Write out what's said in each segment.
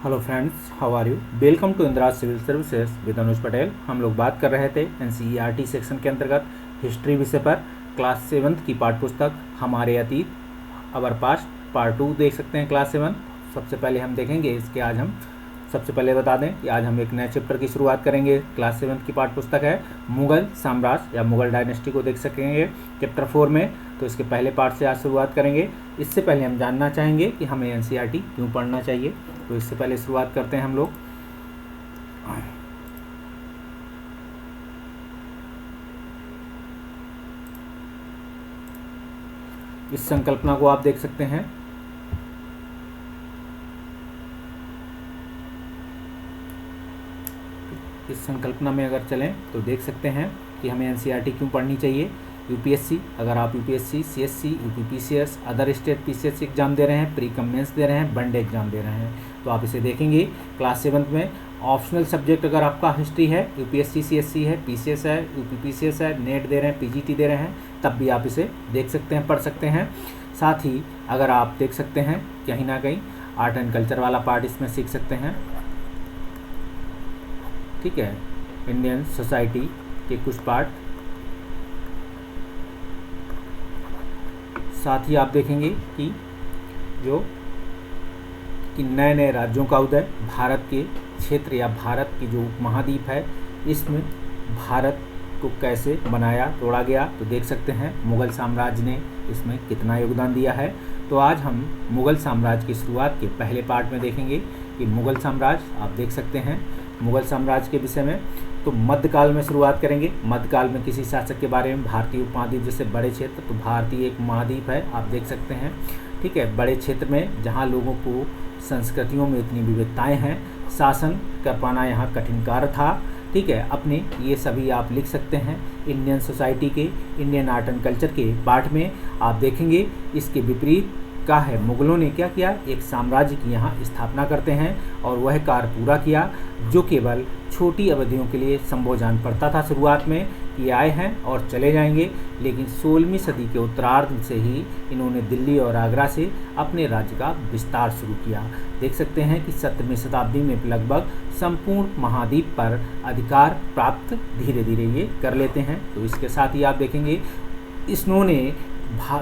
Hello friends, how are you. Welcome to Indira civil services with Anuj Patel. हम लोग बात कर रहे थे एनसीईआरटी सेक्शन के अंतर्गत हिस्ट्री विषय पर क्लास 7 की पाठ्य पुस्तक हमारे अतीत अवर पास्ट पार्ट 2 देख सकते हैं। क्लास 7 सबसे पहले हम देखेंगे इसके। आज हम सबसे पहले बता दें कि आज हम एक नए चैप्टर की शुरुआत करेंगे। क्लास 7 की पाठ्य पुस्तक है मुगल साम्राज्य या मुगल डायनेस्टी को देख सकेंगे चैप्टर 4 में। तो इसके पहले पार्ट से आज शुरुआत करेंगे। इससे पहले हम जानना चाहेंगे कि हमें एनसीईआरटी क्यों पढ़ना चाहिए। तो इससे पहले शुरुआत करते हैं हम लोग। इस संकल्पना को आप देख सकते हैं। इस संकल्पना में अगर चलें तो देख सकते हैं कि हमें एनसीईआरटी क्यों पढ़नी चाहिए। यूपीएससी, अगर आप UPSC, CSC, UPPCS, other state PCS exam दे रहे हैं, प्री कम मेंस दे रहे हैं, वनडे एग्जाम दे रहे हैं, तो आप इसे देखेंगे। क्लास 7 में ऑप्शनल सब्जेक्ट अगर आपका हिस्ट्री है, यूपीएससी सीएससी है, पीसीएस है, यूपीपीसीएस है, नेट दे रहे हैं, पीजीटी दे रहे हैं, तब भी आप इसे देख सकते हैं, पढ़ सकते हैं। साथ ही अगर आप देख सकते हैं कहीं ना कहीं आर्ट एंड कल्चर वाला पार्ट इसमें सीख सकते हैं। ठीक है, इंडियन सोसाइटी के कुछ पार्ट। साथ ही आप देखेंगे कि नए नए राज्यों का उदय, भारत के क्षेत्र या भारत की जो उपमहाद्वीप है इसमें भारत को कैसे बनाया तोड़ा गया, तो देख सकते हैं मुग़ल साम्राज्य ने इसमें कितना योगदान दिया है। तो आज हम मुग़ल साम्राज्य की शुरुआत के पहले पार्ट में देखेंगे कि मुग़ल साम्राज्य आप देख सकते हैं। मुग़ल साम्राज्य के विषय में तो मध्यकाल में शुरुआत करेंगे। मध्यकाल में किसी शासक के बारे में, भारतीय उपमहाद्वीप जैसे बड़े क्षेत्र, तो भारतीय एक महाद्वीप है आप देख सकते हैं। ठीक है, बड़े क्षेत्र में जहाँ लोगों को संस्कृतियों में इतनी विविधताएं हैं, शासन कर पाना यहाँ कठिन कार्य था। ठीक है, अपने ये सभी आप लिख सकते हैं। इंडियन सोसाइटी के, इंडियन आर्ट एंड कल्चर के पार्ट में आप देखेंगे इसके विपरीत का है। मुग़लों ने क्या किया, एक साम्राज्य की यहाँ स्थापना करते हैं और वह कार्य पूरा किया जो केवल छोटी अवधियों के लिए संभव जान पड़ता था। शुरुआत में ये आए हैं और चले जाएंगे, लेकिन 16वीं सदी के उत्तरार्ध से ही इन्होंने दिल्ली और आगरा से अपने राज्य का विस्तार शुरू किया। देख सकते हैं कि 17वीं शताब्दी में लगभग संपूर्ण महाद्वीप पर अधिकार प्राप्त धीरे धीरे ये कर लेते हैं। तो इसके साथ ही आप देखेंगे इन्होंने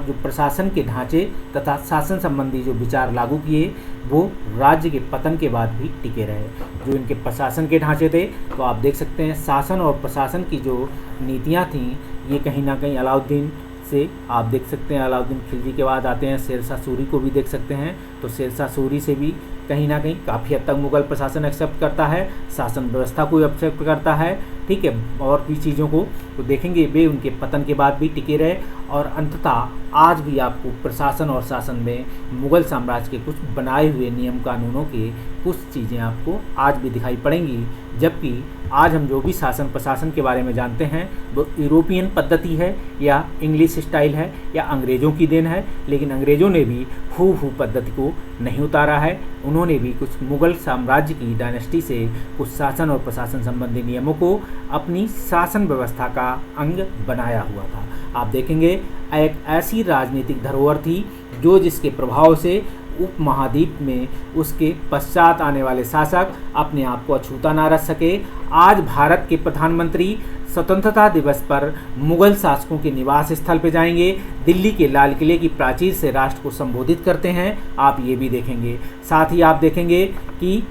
जो प्रशासन के ढांचे तथा शासन संबंधी जो विचार लागू किए वो राज्य के पतन के बाद भी टिके रहे। जो इनके प्रशासन के ढांचे थे तो आप देख सकते हैं शासन और प्रशासन की जो नीतियां थीं ये कहीं ना कहीं अलाउद्दीन से आप देख सकते हैं। अलाउद्दीन खिलजी के बाद आते हैं शेरशाह सूरी को भी देख सकते हैं। तो शेरशाह सूरी से भी कहीं ना कहीं काफ़ी हद तक मुग़ल प्रशासन एक्सेप्ट करता है, शासन व्यवस्था को एक्सेप्ट करता है। ठीक है, और भी चीज़ों को तो देखेंगे वे उनके पतन के बाद भी टिके रहे। और अंततः आज भी आपको प्रशासन और शासन में मुग़ल साम्राज्य के कुछ बनाए हुए नियम कानूनों के कुछ चीज़ें आपको आज भी दिखाई पड़ेंगी। जबकि आज हम जो भी शासन प्रशासन के बारे में जानते हैं वो यूरोपियन पद्धति है या इंग्लिश स्टाइल है या अंग्रेज़ों की देन है, लेकिन अंग्रेज़ों ने भी हूबहू पद्धति को नहीं उतारा है। उन्होंने भी कुछ मुग़ल साम्राज्य की डायनेस्टी से कुछ शासन और प्रशासन संबंधी नियमों को अपनी शासन व्यवस्था का अंग बनाया हुआ था। आप देखेंगे एक ऐसी राजनीतिक धरोहर थी जो जिसके प्रभाव से उपमहाद्वीप में उसके पश्चात आने वाले शासक अपने आप को अछूता ना रख सके। आज भारत के प्रधानमंत्री स्वतंत्रता दिवस पर मुग़ल शासकों के निवास स्थल पर जाएंगे, दिल्ली के लाल किले की प्राचीर से राष्ट्र को संबोधित करते हैं, आप ये भी देखेंगे। साथ ही आप देखेंगे कि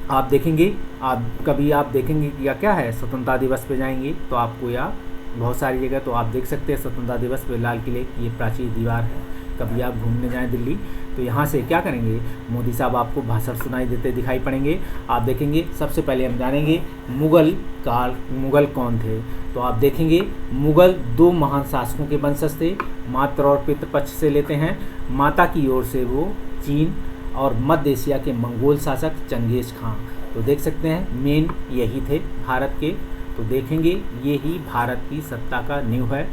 आप देखेंगे या क्या है, स्वतंत्रता दिवस पे जाएंगे तो आपको या बहुत सारी जगह तो आप देख सकते हैं स्वतंत्रता दिवस पे लाल किले की ये प्राचीर दीवार है। कभी आप घूमने जाएं दिल्ली तो यहाँ से क्या करेंगे, मोदी साहब आपको भाषण सुनाई देते दिखाई पड़ेंगे। आप देखेंगे सबसे पहले हम जानेंगे मुग़ल कौन थे। तो आप देखेंगे मुग़ल 2 महान शासकों के वंशज थे। मातृ और पितृ पक्ष से लेते हैं। माता की ओर से वो चीन और मध्य एशिया के मंगोल शासक चंगेज़ खां। तो देख सकते हैं मेन यही थे भारत के। तो देखेंगे ये ही भारत की सत्ता का नींव है,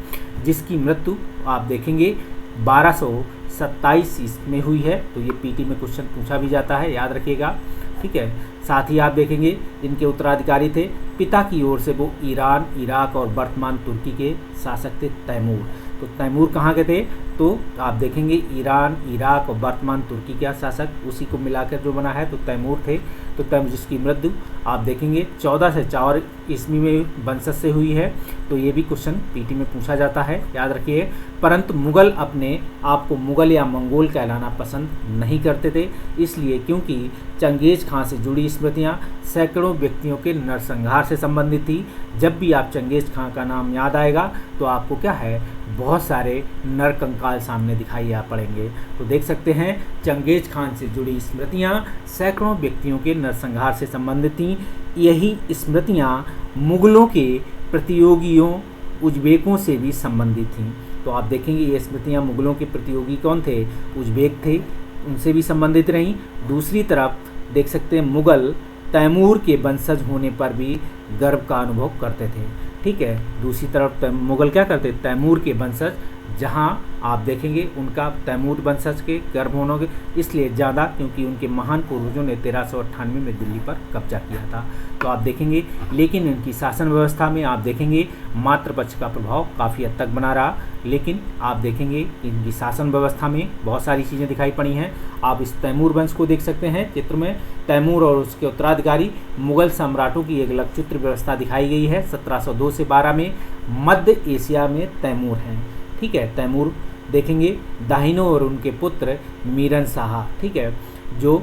जिसकी मृत्यु आप देखेंगे 1227 ईस्वी में हुई है। तो ये पीटी में क्वेश्चन पूछा भी जाता है, याद रखिएगा। ठीक है, साथ ही आप देखेंगे इनके उत्तराधिकारी थे पिता की ओर से वो ईरान, इराक और वर्तमान तुर्की के शासक थे तैमूर। तो तैमूर कहाँ के थे, तो आप देखेंगे ईरान, इराक और वर्तमान तुर्की के शासक उसी को मिलाकर जो बना है, तो तैमूर थे। तो तैमूर जिसकी मृत्यु आप देखेंगे 1404 ईस्वी में वंशज से हुई है। तो ये भी क्वेश्चन पीटी में पूछा जाता है, याद रखिए। परंतु मुगल अपने आप को मुगल या मंगोल कहलाना पसंद नहीं करते थे, इसलिए क्योंकि चंगेज खां से जुड़ी स्मृतियाँ सैकड़ों व्यक्तियों के नरसंहार से संबंधित थी। जब भी आप चंगेज खां का नाम याद आएगा तो आपको क्या है, बहुत सारे नरकंकाल सामने दिखाई पड़ेंगे। तो देख सकते हैं चंगेज खान से जुड़ी स्मृतियाँ सैकड़ों व्यक्तियों के नरसंहार से संबंधित थीं। यही स्मृतियाँ मुगलों के प्रतियोगियों उज्बेकों से भी संबंधित थीं। तो आप देखेंगे ये स्मृतियाँ मुगलों के प्रतियोगी कौन थे, उज्बेक थे, उनसे भी संबंधित रहीं। दूसरी तरफ देख सकते हैं मुगल तैमूर के वंशज होने पर भी गर्व का अनुभव करते थे। ठीक है, दूसरी तरफ मुगल क्या करते, तैमूर के वंशज, जहां आप देखेंगे उनका तैमूर वंशज के गर्भ होने के इसलिए ज़्यादा, क्योंकि उनके महान पूर्वजों ने 1398 में दिल्ली पर कब्जा किया था। तो आप देखेंगे, लेकिन इनकी शासन व्यवस्था में आप देखेंगे मातृपक्ष का प्रभाव काफ़ी हद तक बना रहा। लेकिन आप देखेंगे इनकी शासन व्यवस्था में बहुत सारी चीज़ें दिखाई पड़ी हैं। आप इस तैमूर वंश को देख सकते हैं चित्र में। तैमूर और उसके उत्तराधिकारी मुगल सम्राटों की एक अलग चित्र व्यवस्था दिखाई गई है। 1702 से 12 में मध्य एशिया में तैमूर हैं। ठीक है, तैमूर देखेंगे दाहिनो और उनके पुत्र मीरन शाह, ठीक है, जो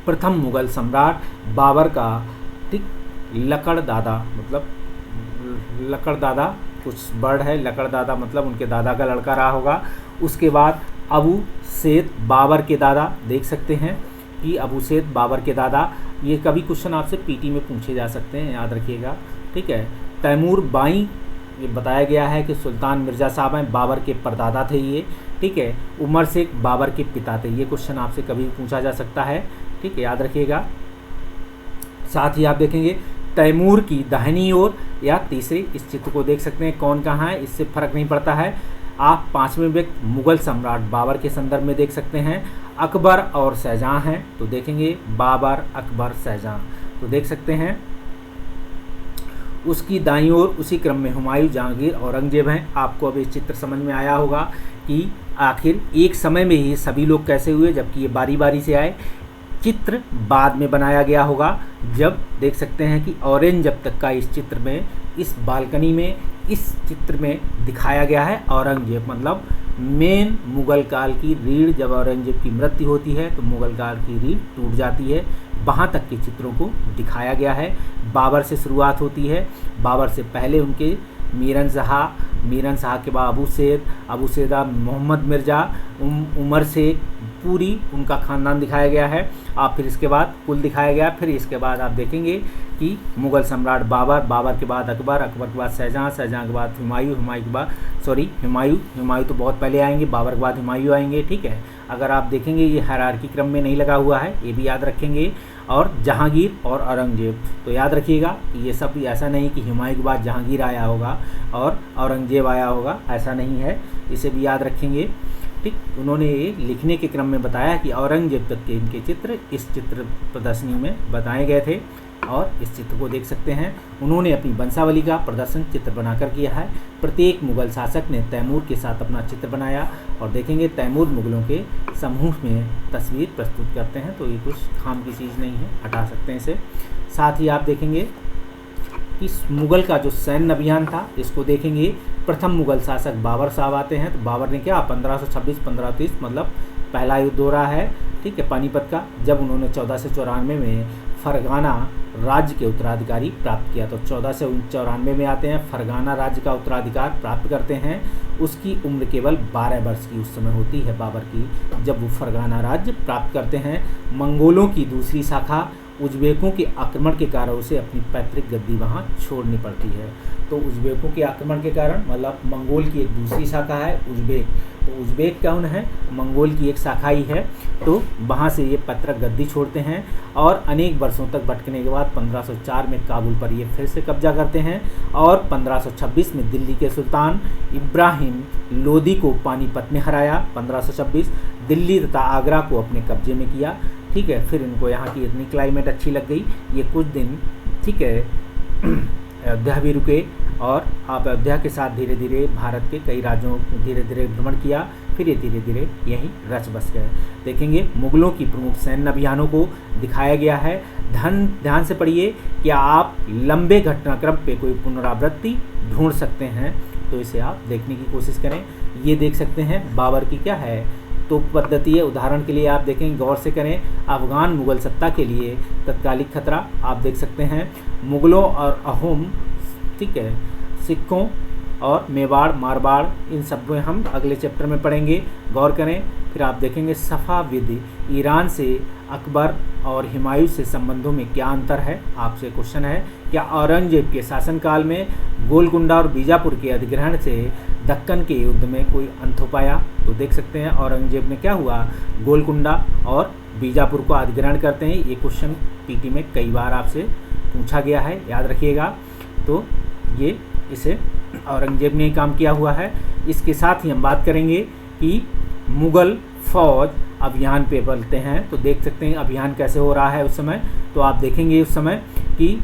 प्रथम मुगल सम्राट बाबर का ठीक लकड़ दादा, मतलब लकड़ दादा कुछ वर्ड है, लकड़ दादा मतलब उनके दादा का लड़का रहा होगा। उसके बाद अबू सैद बाबर के दादा, देख सकते हैं कि अबू सैद बाबर के दादा, ये कभी क्वेश्चन आपसे पीटी में पूछे जा सकते हैं, याद रखिएगा। ठीक है, तैमूर बाई, ये बताया गया है कि सुल्तान मिर्ज़ा साहब हैं, बाबर के परदादा थे ये। ठीक है, उमर शेख बाबर के पिता थे, ये क्वेश्चन आपसे कभी पूछा जा सकता है। ठीक है, याद रखिएगा। साथ ही आप देखेंगे तैमूर की दाहिनी ओर या तीसरी, इस चित्र को देख सकते हैं कौन कहाँ है, इससे फर्क नहीं पड़ता है। आप पांचवें व्यक्ति मुगल सम्राट बाबर के संदर्भ में देख सकते हैं। अकबर और शाहजहां हैं, तो देखेंगे बाबर, अकबर, शाहजहां, तो देख सकते हैं। उसकी दाईं ओर उसी क्रम में हुमायूं, जहांगीर, औरंगजेब हैं। आपको अब ये चित्र समझ में आया होगा कि आखिर एक समय में ही सभी लोग कैसे हुए, जबकि ये बारी बारी से आए। चित्र बाद में बनाया गया होगा, जब देख सकते हैं कि औरंगजेब तक का इस चित्र में, इस बालकनी में, इस चित्र में दिखाया गया है औरंगजेब, मतलब मेन मुगल काल की रीढ़। जब औरंगजेब की मृत्यु होती है तो मुगल काल की रीढ़ टूट जाती है, वहाँ तक के चित्रों को दिखाया गया है। बाबर से शुरुआत होती है, बाबर से पहले उनके मीरन शाह के बाद अबू सैदा मोहम्मद मिर्ज़ा, उमर शेख, पूरी उनका ख़ानदान दिखाया गया है। आप फिर इसके बाद कुल दिखाया गया। फिर इसके बाद आप देखेंगे कि मुग़ल सम्राट बाबर के बाद अकबर के बाद शाहजहां के बाद हुमायूं तो बहुत पहले आएंगे, बाबर के बाद हुमायूं आएंगे। ठीक है, अगर आप देखेंगे ये हायरार्की क्रम में नहीं लगा हुआ है, ये भी याद रखेंगे। और जहांगीर और औरंगजेब, तो याद रखिएगा ये सब ऐसा नहीं कि हुमायूं के बाद जहांगीर आया होगा और औरंगजेब आया होगा, ऐसा नहीं है, इसे भी याद रखेंगे। ठीक, उन्होंने ये लिखने के क्रम में बताया कि औरंगजेब तक के इनके चित्र इस चित्र प्रदर्शनी में बताए गए थे। और इस चित्र को देख सकते हैं, उन्होंने अपनी वंशावली का प्रदर्शन चित्र बनाकर किया है। प्रत्येक मुगल शासक ने तैमूर के साथ अपना चित्र बनाया। और देखेंगे तैमूर मुगलों के समूह में तस्वीर प्रस्तुत करते हैं, तो ये कुछ काम की चीज़ नहीं है, हटा सकते हैं इसे। साथ ही आप देखेंगे कि मुगल का जो सैन्य अभियान था, इसको देखेंगे। प्रथम मुगल शासक बाबर साहब आते हैं, तो बाबर ने क्या 1526-1530 मतलब पहला युद्ध हो रहा है, ठीक है, पानीपत का, जब उन्होंने 1494 में फरगाना राज्य के उत्तराधिकारी प्राप्त किया। तो 1494 में आते हैं, फरगाना राज्य का उत्तराधिकार प्राप्त करते हैं। उसकी उम्र केवल 12 वर्ष की उस समय होती है बाबर की, जब वो फरगाना राज्य प्राप्त करते हैं। मंगोलों की दूसरी शाखा उज्बेकों के आक्रमण के कारण उसे अपनी पैतृक गद्दी वहाँ छोड़नी पड़ती है। तो उज्बेकों के आक्रमण के कारण, मतलब मंगोल की एक दूसरी शाखा है उज्बेक, तो उज्बेक कौन है, मंगोल की एक शाखा ही है। तो वहाँ से ये पैतृक गद्दी छोड़ते हैं और अनेक वर्षों तक भटकने के बाद 1504 में काबुल पर ये फिर से कब्जा करते हैं और 1526 में दिल्ली के सुल्तान इब्राहिम लोदी को पानीपत में हराया। 1526 दिल्ली तथा आगरा को अपने कब्जे में किया। ठीक है, फिर इनको यहाँ की इतनी क्लाइमेट अच्छी लग गई, ये कुछ दिन, ठीक है, अयोध्या भी रुके और आप अयोध्या के साथ धीरे धीरे भारत के कई राज्यों धीरे धीरे भ्रमण किया, फिर ये धीरे धीरे यहीं रच बस गए। देखेंगे मुगलों की प्रमुख सैन्य अभियानों को दिखाया गया है। ध्यान से पढ़िए कि आप लंबे घटनाक्रम पे कोई पुनरावृत्ति ढूंढ सकते हैं, तो इसे आप देखने की कोशिश करें। ये देख सकते हैं बाबर की क्या है तो पद्धति है। उदाहरण के लिए आप देखें, गौर से करें, अफगान मुगल सत्ता के लिए तत्कालिक खतरा आप देख सकते हैं। मुगलों और अहोम, ठीक है, सिखों और मेवाड़ मारवाड़, इन सब में हम अगले चैप्टर में पढ़ेंगे, गौर करें। फिर आप देखेंगे सफ़ाविद, ईरान से अकबर और हुमायूं से संबंधों में क्या अंतर है। आपसे क्वेश्चन है, क्या औरंगजेब के शासनकाल में गोलकुंडा और बीजापुर के अधिग्रहण से दक्कन के युद्ध में कोई अंत हो पाया। तो देख सकते हैं औरंगजेब ने क्या हुआ, गोलकुंडा और बीजापुर को अधिग्रहण करते हैं। ये क्वेश्चन पीटी में कई बार आपसे पूछा गया है, याद रखिएगा। तो ये इसे औरंगजेब ने काम किया हुआ है। इसके साथ ही हम बात करेंगे कि मुगल फौज अभियान पे बढ़ते हैं। तो देख सकते हैं अभियान कैसे हो रहा है उस समय। तो आप देखेंगे उस समय कि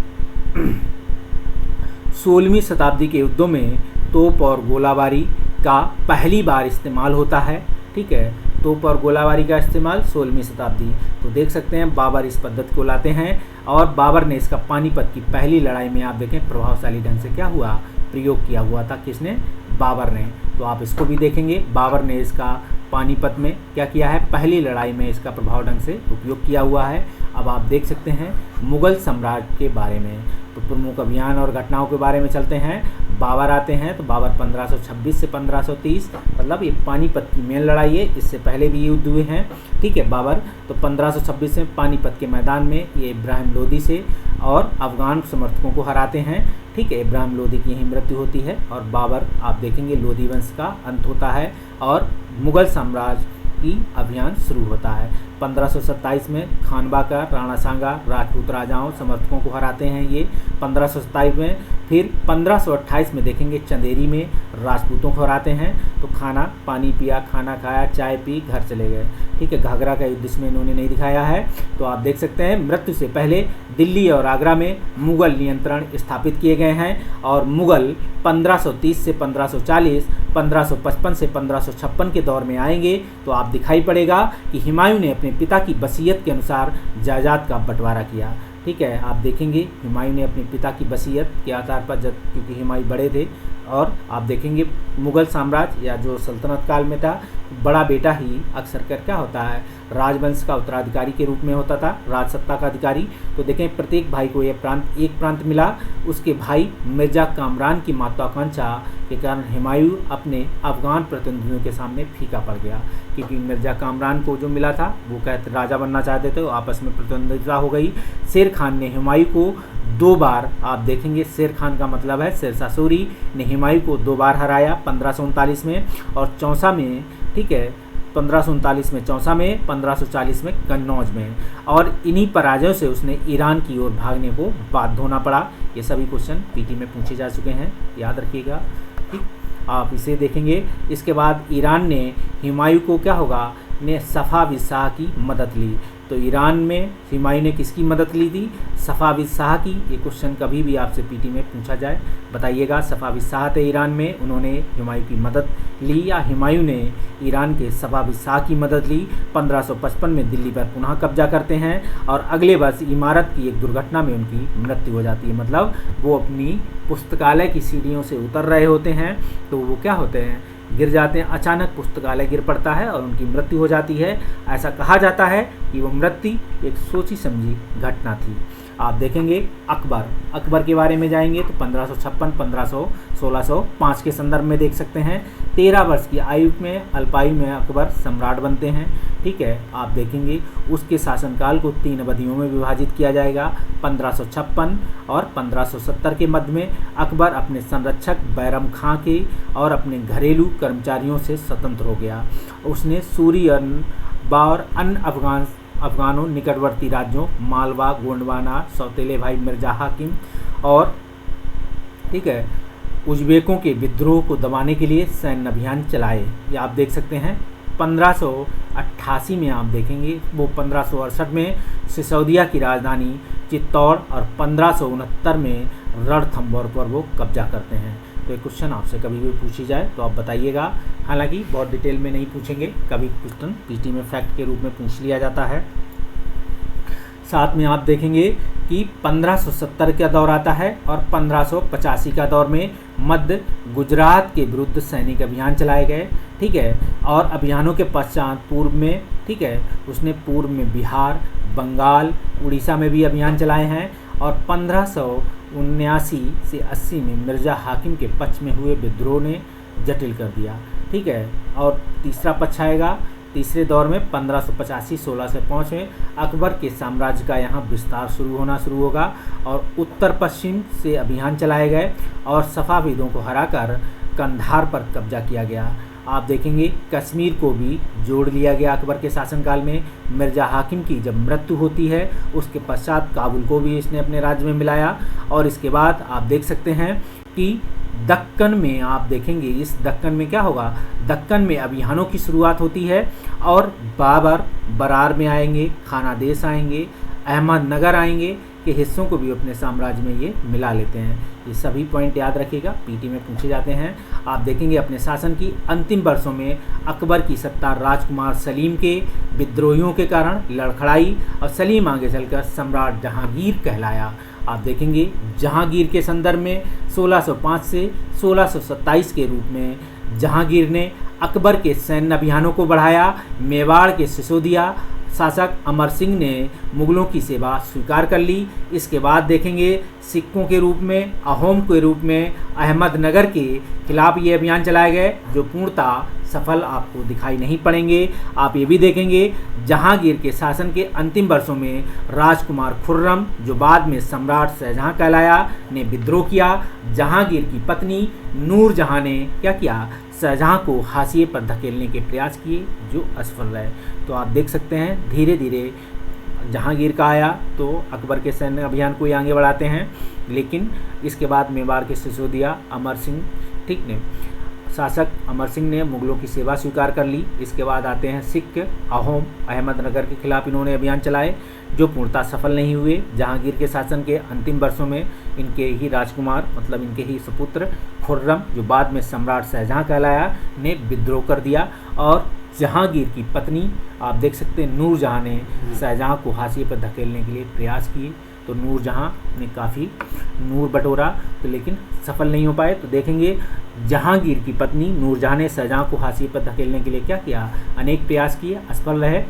16वीं शताब्दी के युद्धों में तोप और गोलाबारी का पहली बार इस्तेमाल होता है, ठीक है। तोप और गोलाबारी का इस्तेमाल 16वीं शताब्दी। तो देख सकते हैं बाबर इस पद्धति को लाते हैं और बाबर ने इसका पानीपत की पहली लड़ाई में आप देखें प्रभावशाली ढंग से क्या हुआ, प्रयोग किया हुआ था। किसने, बाबर ने। तो आप इसको भी देखेंगे, बाबर ने इसका पानीपत में क्या किया है, पहली लड़ाई में इसका प्रभाव ढंग से उपयोग किया हुआ है। अब आप देख सकते हैं मुगल सम्राट के बारे में, तो प्रमुख अभियान और घटनाओं के बारे में चलते हैं। बाबर आते हैं, तो बाबर 1526 से 1530, मतलब ये पानीपत की मेन लड़ाई है, इससे पहले भी युद्ध हुए हैं, ठीक है। बाबर तो 1526 में पानीपत के मैदान में ये इब्राहिम लोदी से और अफगान समर्थकों को हराते हैं, ठीक है। इब्राहिम लोदी की यहीं मृत्यु होती है और बाबर आप देखेंगे लोदी वंश का अंत होता है और मुगल साम्राज्य की अभियान शुरू होता है। 1527 में खानबा का राणा सांगा राजपूत राजाओं समर्थकों को हराते हैं ये 1527 में। फिर 1528 में देखेंगे चंदेरी में राजपूतों को हराते हैं। तो खाना पानी पिया, खाना खाया, चाय पी, घर चले गए, ठीक है। घाघरा का युद्ध इसमें इन्होंने नहीं दिखाया है। तो आप देख सकते हैं मृत्यु से पहले दिल्ली और आगरा में मुगल नियंत्रण स्थापित किए गए हैं और मुगल 1530 से 1540, 1555 से 1556 के दौर में आएंगे। तो आप दिखाई पड़ेगा कि हुमायूं ने अपने पिता की वसीयत के अनुसार जायदाद का बंटवारा किया, ठीक है। आप देखेंगे हुमायूं ने अपने पिता की वसीयत के आधार पर, क्योंकि हुमायूं बड़े थे, और आप देखेंगे मुगल साम्राज्य या जो सल्तनत काल में था, बड़ा बेटा ही अक्सर कर क्या होता है, राजवंश का उत्तराधिकारी के रूप में होता था, राजसत्ता का अधिकारी। तो देखें प्रत्येक भाई को एक प्रांत मिला। उसके भाई मिर्जा कामरान की महत्वाकांक्षा के कारण हुमायूं अपने अफगान प्रतिनिधियों के सामने फीका पड़ गया, क्योंकि मिर्जा कामरान को जो मिला था वो कहते राजा बनना चाहते थे, आपस में प्रतिद्वंदिता हो गई। शेर खान ने हुमायूं को 2 बार, आप देखेंगे शेर खान का मतलब है शेरशाह सूरी, ने हुमायूं को 2 बार हराया, 1539 में और चौसा में, ठीक है। 1539 में चौसा में, 1540 में कन्नौज में, और इन्हीं पराजयों से उसने ईरान की ओर भागने को बाध्य होना पड़ा। ये सभी क्वेश्चन पीटी में पूछे जा चुके हैं, याद रखिएगा, ठीक। आप इसे देखेंगे। इसके बाद ईरान ने हुमायूं को क्या होगा, ने सफ़ाविद शाह की मदद ली। तो ईरान में हुमायूं ने किसकी मदद ली थी, सफ़ाविद शाह की। ये क्वेश्चन कभी भी आपसे पीटी में पूछा जाए, बताइएगा। सफ़ाविद शाह थे ईरान में, उन्होंने हुमायूं की मदद ली या हुमायूं ने ईरान के सफ़ाविद शाह की मदद ली। 1555 में दिल्ली पर पुनः कब्जा करते हैं और अगले वर्ष इमारत की एक दुर्घटना में उनकी मृत्यु हो जाती है। मतलब वो अपनी पुस्तकालय की सीढ़ियों से उतर रहे होते हैं, तो वो क्या होते हैं, गिर जाते हैं। अचानक पुस्तकालय गिर पड़ता है और उनकी मृत्यु हो जाती है। ऐसा कहा जाता है कि वो मृत्यु एक सोची समझी घटना थी। आप देखेंगे अकबर के बारे में जाएंगे तो 1556, 1500, 1605 के संदर्भ में देख सकते हैं। 13 वर्ष की आयु में, अल्पायु में अकबर सम्राट बनते हैं, ठीक है। आप देखेंगे उसके शासनकाल को 3 अवधियों में विभाजित किया जाएगा। 1556 और 1570 के मध्य में अकबर अपने संरक्षक बैरम खां के और अपने घरेलू कर्मचारियों से स्वतंत्र हो गया। उसने सूरी और अन्य अफगानों निकटवर्ती राज्यों मालवा, गोंडवाना, सौतेले भाई मिर्जा हाकिम और, ठीक है, उज़्बेकों के विद्रोह को दबाने के लिए सैन्य अभियान चलाए। ये आप देख सकते हैं। 1588 में आप देखेंगे, वो 1568 में सिसोदिया की राजधानी चित्तौड़ और 1569 में रणथंभौर पर वो कब्जा करते हैं। तो ये क्वेश्चन आपसे कभी भी पूछी जाए तो आप बताइएगा, हालांकि बहुत डिटेल में नहीं पूछेंगे, कभी क्वेश्चन पीटी में फैक्ट के रूप में पूछ लिया जाता है। साथ में आप देखेंगे कि 1570 का दौर आता है और 1585 का दौर में मध्य गुजरात के विरुद्ध सैनिक अभियान चलाए गए, ठीक है। और अभियानों के पश्चात पूर्व में, ठीक है, उसने पूर्व में बिहार, बंगाल, उड़ीसा में भी अभियान चलाए हैं। और 1579 से 80 में मिर्ज़ा हाकिम के पक्ष में हुए विद्रोह ने जटिल कर दिया, ठीक है। और तीसरा पक्ष आएगा तीसरे दौर में 1585-16 से 5 में अकबर के साम्राज्य का यहाँ विस्तार शुरू होगा और उत्तर पश्चिम से अभियान चलाए गए और सफ़ाविदों को हराकर कंधार पर कब्जा किया गया। आप देखेंगे कश्मीर को भी जोड़ लिया गया अकबर के शासनकाल में। मिर्ज़ा हाकिम की जब मृत्यु होती है उसके पश्चात काबुल को भी इसने अपने राज्य में मिलाया। और इसके बाद आप देख सकते हैं कि दक्कन में आप देखेंगे, इस दक्कन में क्या होगा, दक्कन में अभियानों की शुरुआत होती है और बाबर बरार में आएंगे, खानादेश आएंगे, अहमदनगर आएंगे के हिस्सों को भी अपने साम्राज्य में ये मिला लेते हैं। ये सभी पॉइंट याद रखिएगा, पीटी में पूछे जाते हैं। आप देखेंगे अपने शासन की अंतिम वर्षों में अकबर की सत्ता राजकुमार सलीम के विद्रोहियों के कारण लड़खड़ाई और सलीम आगे चलकर सम्राट जहांगीर कहलाया। आप देखेंगे जहांगीर के संदर्भ में 1605 से 1627 के रूप में जहांगीर ने अकबर के सैन्य अभियानों को बढ़ाया। मेवाड़ के सिसोदिया शासक अमर सिंह ने मुगलों की सेवा स्वीकार कर ली। इसके बाद देखेंगे सिक्कों के रूप में, अहोम के रूप में अहमदनगर के खिलाफ ये अभियान चलाए गए जो पूर्णतः सफल आपको दिखाई नहीं पड़ेंगे। आप ये भी देखेंगे जहांगीर के शासन के अंतिम वर्षों में राजकुमार खुर्रम, जो बाद में सम्राट शाहजहां कहलाया, ने विद्रोह किया। जहांगीर की पत्नी नूरजहां ने क्या किया, शाहजहां को हाशिए पर धकेलने के प्रयास किए जो असफल रहे। तो आप देख सकते हैं धीरे धीरे जहांगीर का आया तो अकबर के सैन्य अभियान को ही आगे बढ़ाते हैं, लेकिन इसके बाद मेवाड़ के सिसोदिया अमर सिंह, ठीक ने शासक अमर सिंह ने मुगलों की सेवा स्वीकार कर ली। इसके बाद आते हैं सिख, अहोम, अहमदनगर के खिलाफ इन्होंने अभियान चलाए जो पूर्णतः सफल नहीं हुए। जहांगीर के शासन के अंतिम वर्षों में इनके ही राजकुमार, मतलब इनके ही सुपुत्र खुर्रम, जो बाद में सम्राट शाहजहां कहलाया, ने विद्रोह कर दिया। और जहांगीर की पत्नी आप देख सकते हैं नूरजहां ने शाहजहां को हाशिए पर धकेलने के लिए प्रयास किए। तो नूरजहां ने काफ़ी नूर बटोरा तो लेकिन सफल नहीं हो पाए। तो देखेंगे जहांगीर की पत्नी नूरजहां ने शाहजहां को हाशिए पर धकेलने के लिए क्या किया, अनेक प्रयास किए, असफल रहे।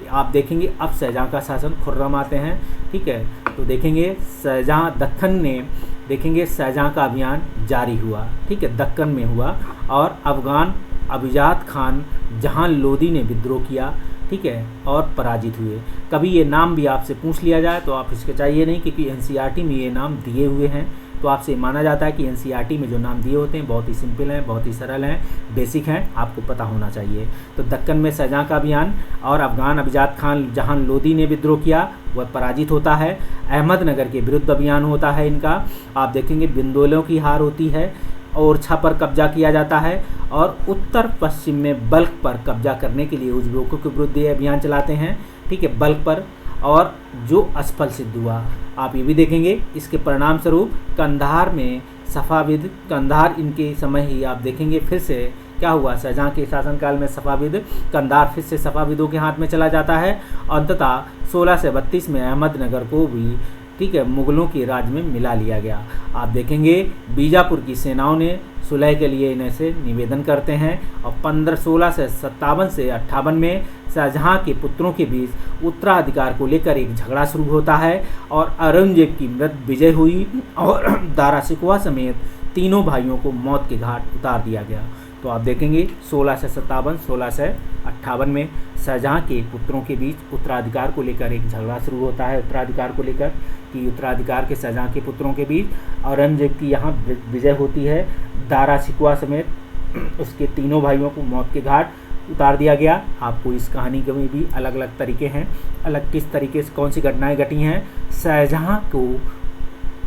आप देखेंगे अब शाहजहां का शासन खुर्रम आते हैं, ठीक है। तो देखेंगे शाहजहां दक्कन ने, देखेंगे शाहजहां का अभियान जारी हुआ, ठीक है, दक्कन में हुआ और अफगान अबिजाद खान जहां लोदी ने विद्रोह किया, ठीक है, और पराजित हुए। कभी ये नाम भी आपसे पूछ लिया जाए तो आप हिचकिचाइए नहीं, क्योंकि एनसीईआरटी में ये नाम दिए हुए हैं। तो आपसे माना जाता है कि एनसीईआरटी में जो नाम दिए होते हैं बहुत ही सिंपल हैं, बहुत ही सरल हैं, बेसिक हैं, आपको पता होना चाहिए। तो दक्कन में शाहजहां का अभियान और अफगान अबिजाद खान जहां लोदी ने विद्रोह किया वह पराजित होता है। अहमदनगर के विरुद्ध अभियान होता है इनका। आप देखेंगे बिंदोलों की हार होती है, ओरछा पर कब्जा किया जाता है और उत्तर पश्चिम में बल्ख पर कब्जा करने के लिए उज़्बेकों के विरुद्ध ये अभियान चलाते हैं, ठीक है, बल्ख पर, और जो असफल सिद्ध हुआ। आप ये भी देखेंगे इसके परिणाम स्वरूप कंधार में सफ़ाविद, कंधार इनके समय ही आप देखेंगे फिर से क्या हुआ, शाहजहां के शासनकाल में सफ़ाविद, कंधार फिर से सफ़ाविदों के हाथ में चला जाता है। अंततः 1632 में अहमदनगर को भी, ठीक है, मुगलों के राज में मिला लिया गया। आप देखेंगे बीजापुर की सेनाओं ने सुलह के लिए इन्हें से निवेदन करते हैं और 1657 से 58 में शाहजहां के पुत्रों के बीच उत्तराधिकार को लेकर एक झगड़ा शुरू होता है और औरंगजेब की मृत विजय हुई और दारा सिकवा समेत तीनों भाइयों को मौत के घाट उतार दिया गया। तो आप देखेंगे 1657, 1658 में शाहजहां के पुत्रों के बीच उत्तराधिकार को लेकर एक झगड़ा शुरू होता है, उत्तराधिकार को लेकर कि उत्तराधिकार के शाहजहां के पुत्रों के बीच औरंगजेब की यहाँ विजय होती है, दारा सिकवा समेत उसके तीनों भाइयों को मौत के घाट उतार दिया गया। आपको इस कहानी के में भी अलग अलग तरीके हैं, अलग किस तरीके से कौन सी घटनाएं घटी हैं। शाहजहां को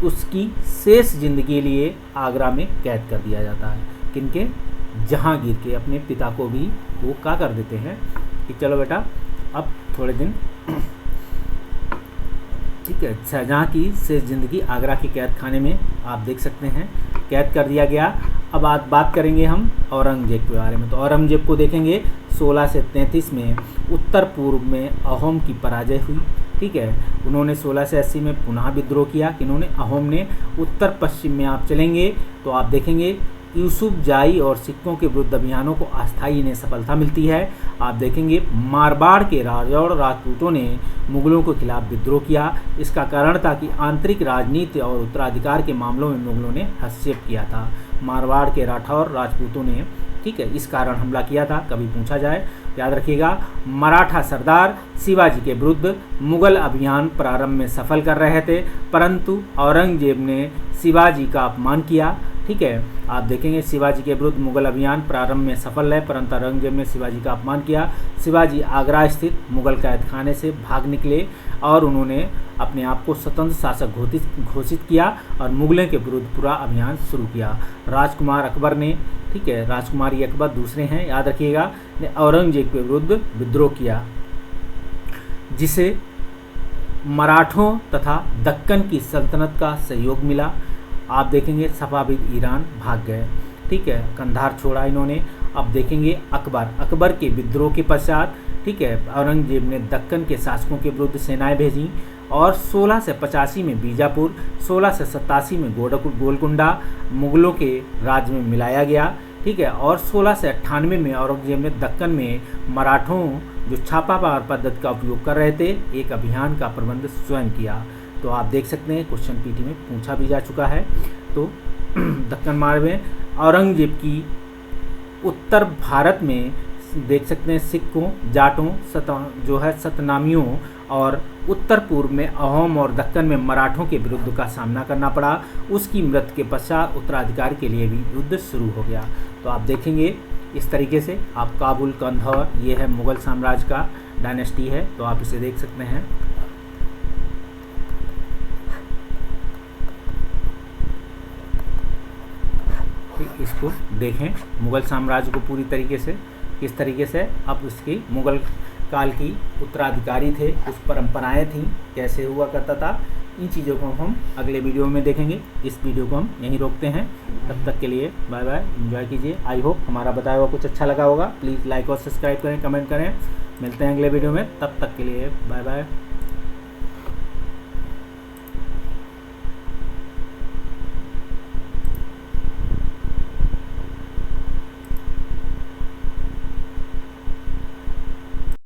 उसकी शेष जिंदगी के लिए आगरा में कैद कर दिया जाता है। किनके? जहांगीर के। अपने पिता को भी वो क्या कर देते हैं कि चलो बेटा अब थोड़े दिन, ठीक, ठीक है, शाहजहाँ की शेष ज़िंदगी आगरा के कैद खाने में आप देख सकते हैं कैद कर दिया गया। अब बात करेंगे हम औरंगजेब के बारे में। तो औरंगजेब को देखेंगे 1633 में उत्तर पूर्व में अहोम की पराजय हुई। ठीक है, उन्होंने 1680 में पुनः विद्रोह किया। इन्होंने अहोम ने उत्तर पश्चिम में आप चलेंगे तो आप देखेंगे यूसुफ जाई और सिक्कों के विरुद्ध अभियानों को अस्थायी इन्हें सफलता मिलती है। आप देखेंगे मारवाड़ के राजौड़ राजपूतों ने मुगलों के खिलाफ विद्रोह किया। इसका कारण था कि आंतरिक राजनीति और उत्तराधिकार के मामलों में मुगलों ने हस्तक्षेप किया था। मारवाड़ के राठौर राजपूतों ने, ठीक है, इस कारण हमला किया था। कभी पूछा जाए, याद रखिएगा। मराठा सरदार शिवाजी के विरुद्ध मुगल अभियान प्रारंभ में सफल कर रहे थे, परंतु औरंगजेब ने शिवाजी का अपमान किया। ठीक है, आप देखेंगे शिवाजी के विरुद्ध मुगल अभियान प्रारंभ में सफल है, परंतु औरंगजेब ने शिवाजी का अपमान किया। शिवाजी आगरा स्थित मुगल कैदखाने से भाग निकले और उन्होंने अपने आप को स्वतंत्र शासक घोषित किया और मुगलों के विरुद्ध पूरा अभियान शुरू किया। राजकुमार अकबर ने, ठीक है, राजकुमारी अकबर दूसरे हैं, याद रखिएगा, ने औरंगजेब के विरुद्ध विद्रोह किया, जिसे मराठों तथा दक्कन की सल्तनत का सहयोग मिला। आप देखेंगे सफाविद ईरान भाग गए। ठीक है, कंधार छोड़ा इन्होंने। अब देखेंगे अकबर के विद्रोह के पश्चात, ठीक है, औरंगजेब ने दक्कन के शासकों के विरुद्ध सेनाएं भेजी और 1685 में बीजापुर, 1687 में गोलकुंडा मुगलों के राज्य में मिलाया गया। ठीक है, और 1698 में औरंगजेब ने दक्कन में मराठों जो छापामार पद्धति का उपयोग कर रहे थे, एक अभियान का प्रबंध स्वयं किया। तो आप देख सकते हैं क्वेश्चन पीटी में पूछा भी जा चुका है। तो दक्कन मार्ग में औरंगजेब की उत्तर भारत में देख सकते हैं सिक्कों, जाटों, जो है सतनामियों और उत्तर पूर्व में अहोम और दक्कन में मराठों के विरुद्ध का सामना करना पड़ा। उसकी मृत्यु के पश्चात उत्तराधिकार के लिए भी युद्ध शुरू हो गया। तो आप देखेंगे इस तरीके से आप काबुल, कंधार, ये है मुगल साम्राज्य का डायनेस्टी है, तो आप इसे देख सकते हैं। इसको देखें, मुगल साम्राज्य को पूरी तरीके से किस तरीके से अब इसकी मुगल काल की उत्तराधिकारी थे, कुछ परंपराएं थीं, कैसे हुआ करता था, इन चीज़ों को हम अगले वीडियो में देखेंगे। इस वीडियो को हम यहीं रोकते हैं। तब तक के लिए बाय बाय, एंजॉय कीजिए। आई होप हमारा बताया हुआ कुछ अच्छा लगा होगा। प्लीज़ लाइक और सब्सक्राइब करें, कमेंट करें। मिलते हैं अगले वीडियो में, तब तक के लिए बाय बाय।